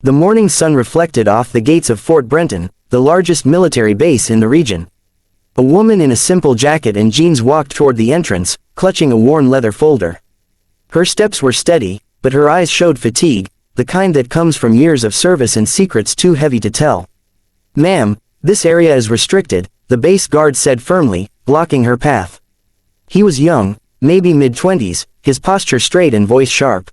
The morning sun reflected off the gates of Fort Brenton, the largest military base in the region. A woman in a simple jacket and jeans walked toward the entrance, clutching a worn leather folder. Her steps were steady, but her eyes showed fatigue, the kind that comes from years of service and secrets too heavy to tell. "Ma'am, this area is restricted," the base guard said firmly, blocking her path. He was young, maybe mid-20s, his posture straight and voice sharp.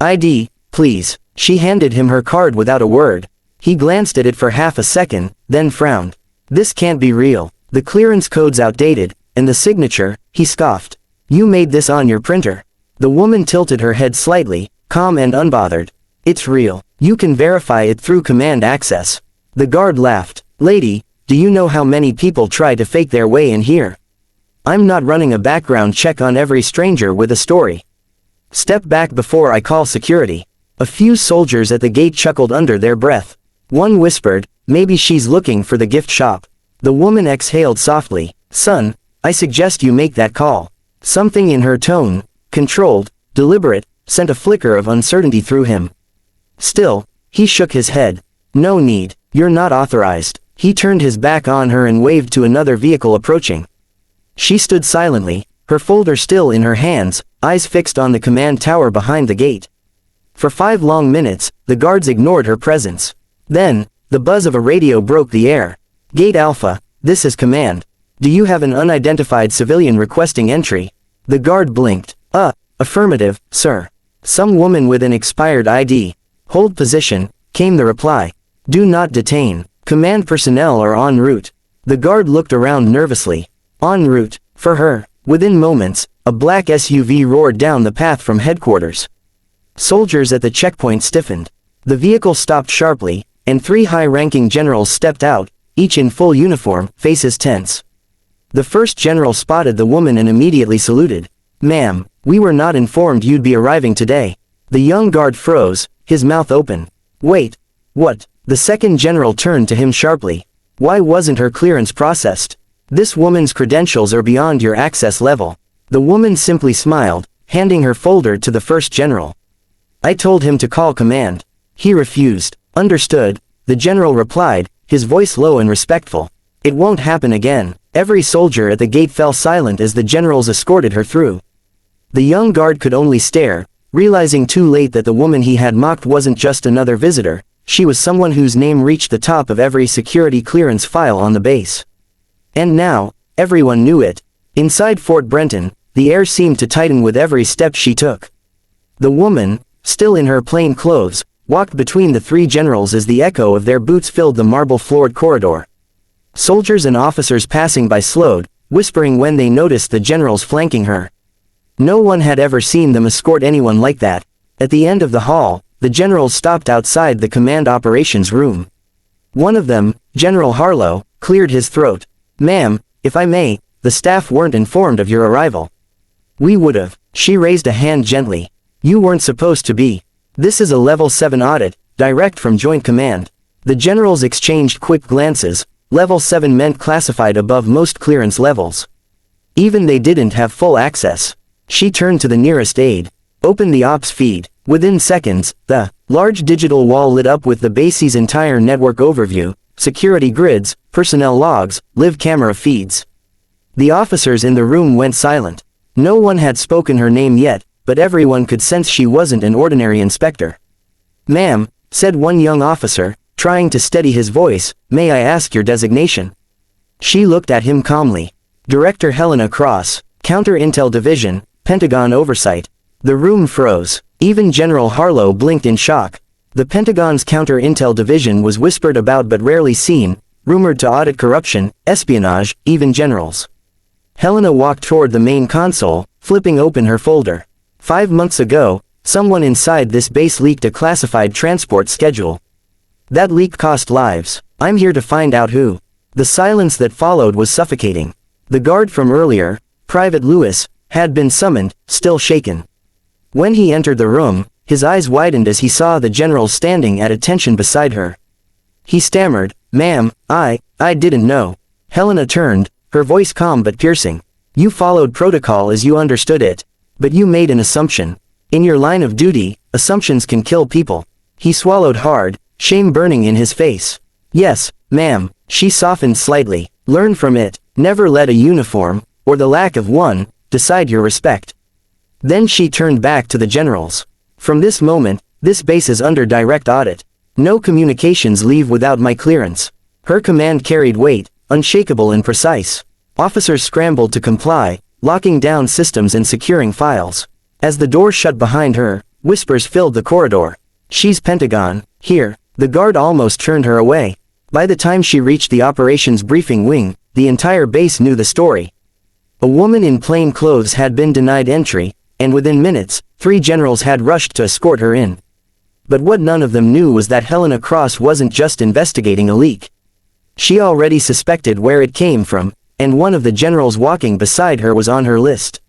"ID, please." She handed him her card without a word. He glanced at it for half a second, then frowned. "This can't be real. The clearance code's outdated, and the signature," he scoffed. "You made this on your printer." The woman tilted her head slightly, calm and unbothered. "It's real. You can verify it through command access." The guard laughed. "Lady, do you know how many people try to fake their way in here? I'm not running a background check on every stranger with a story. Step back before I call security." A few soldiers at the gate chuckled under their breath. One whispered, "Maybe she's looking for the gift shop." The woman exhaled softly. "Son, I suggest you make that call." Something in her tone, controlled, deliberate, sent a flicker of uncertainty through him. Still, he shook his head. "No need. You're not authorized." He turned his back on her and waved to another vehicle approaching. She stood silently, her folder still in her hands, eyes fixed on the command tower behind the gate. For 5 long minutes, the guards ignored her presence. Then, the buzz of a radio broke the air. "Gate Alpha, this is command. Do you have an unidentified civilian requesting entry?" The guard blinked. Affirmative, sir." "Some woman with an expired ID. Hold position," came the reply. "Do not detain. Command personnel are en route." The guard looked around nervously. En route, for her. Within moments, a black SUV roared down the path from headquarters. Soldiers at the checkpoint stiffened. The vehicle stopped sharply, and 3 high-ranking generals stepped out, each in full uniform, faces tense. The first general spotted the woman and immediately saluted. "Ma'am, we were not informed you'd be arriving today." The young guard froze, his mouth open. "Wait, what?" The second general turned to him sharply. "Why wasn't her clearance processed? This woman's credentials are beyond your access level." The woman simply smiled, handing her folder to the first general. "I told him to call command." He refused. "Understood," the general replied, his voice low and respectful. "It won't happen again." Every soldier at the gate fell silent as the generals escorted her through. The young guard could only stare, realizing too late that the woman he had mocked wasn't just another visitor, she was someone whose name reached the top of every security clearance file on the base. And now, everyone knew it. Inside Fort Brenton, the air seemed to tighten with every step she took. The woman, still in her plain clothes, walked between the 3 generals as the echo of their boots filled the marble-floored corridor. Soldiers and officers passing by slowed, whispering when they noticed the generals flanking her. No one had ever seen them escort anyone like that. At the end of the hall, the generals stopped outside the command operations room. One of them, General Harlow, cleared his throat. "Ma'am, if I may, the staff weren't informed of your arrival." "We would've." She raised a hand gently. "You weren't supposed to be. This is a level 7 audit, direct from Joint Command." The generals exchanged quick glances. Level 7 meant classified above most clearance levels. Even they didn't have full access. She turned to the nearest aide. "Open the ops feed." Within seconds, the large digital wall lit up with the base's entire network overview, security grids, personnel logs, live camera feeds. The officers in the room went silent. No one had spoken her name yet, but everyone could sense she wasn't an ordinary inspector. "Ma'am," said one young officer, trying to steady his voice, "may I ask your designation?" She looked at him calmly. "Director Helena Cross, Counter-Intel Division, Pentagon Oversight." The room froze. Even General Harlow blinked in shock. The Pentagon's Counter-Intel Division was whispered about but rarely seen, rumored to audit corruption, espionage, even generals. Helena walked toward the main console, flipping open her folder. 5 months ago, someone inside this base leaked a classified transport schedule. That leak cost lives. I'm here to find out who. The silence that followed was suffocating. The guard from earlier, Private Lewis, had been summoned, still shaken. When he entered the room, his eyes widened as he saw the general standing at attention beside her. He stammered, "Ma'am, I didn't know." Helena turned, her voice calm but piercing. "You followed protocol as you understood it. But you made an assumption. In your line of duty, assumptions can kill people. He swallowed hard, shame burning in his face. Yes, ma'am, she softened slightly. Learn from it, never let a uniform, or the lack of one, decide your respect. Then she turned back to the generals. From this moment, this base is under direct audit. No communications leave without my clearance. Her command carried weight, unshakable and precise. Officers scrambled to comply, locking down systems and securing files. As the door shut behind her, whispers filled the corridor. She's Pentagon, here. The guard almost turned her away. By the time she reached the operations briefing wing, the entire base knew the story. A woman in plain clothes had been denied entry, and within minutes, 3 generals had rushed to escort her in. But what none of them knew was that Helena Cross wasn't just investigating a leak. She already suspected where it came from, and one of the generals walking beside her was on her list.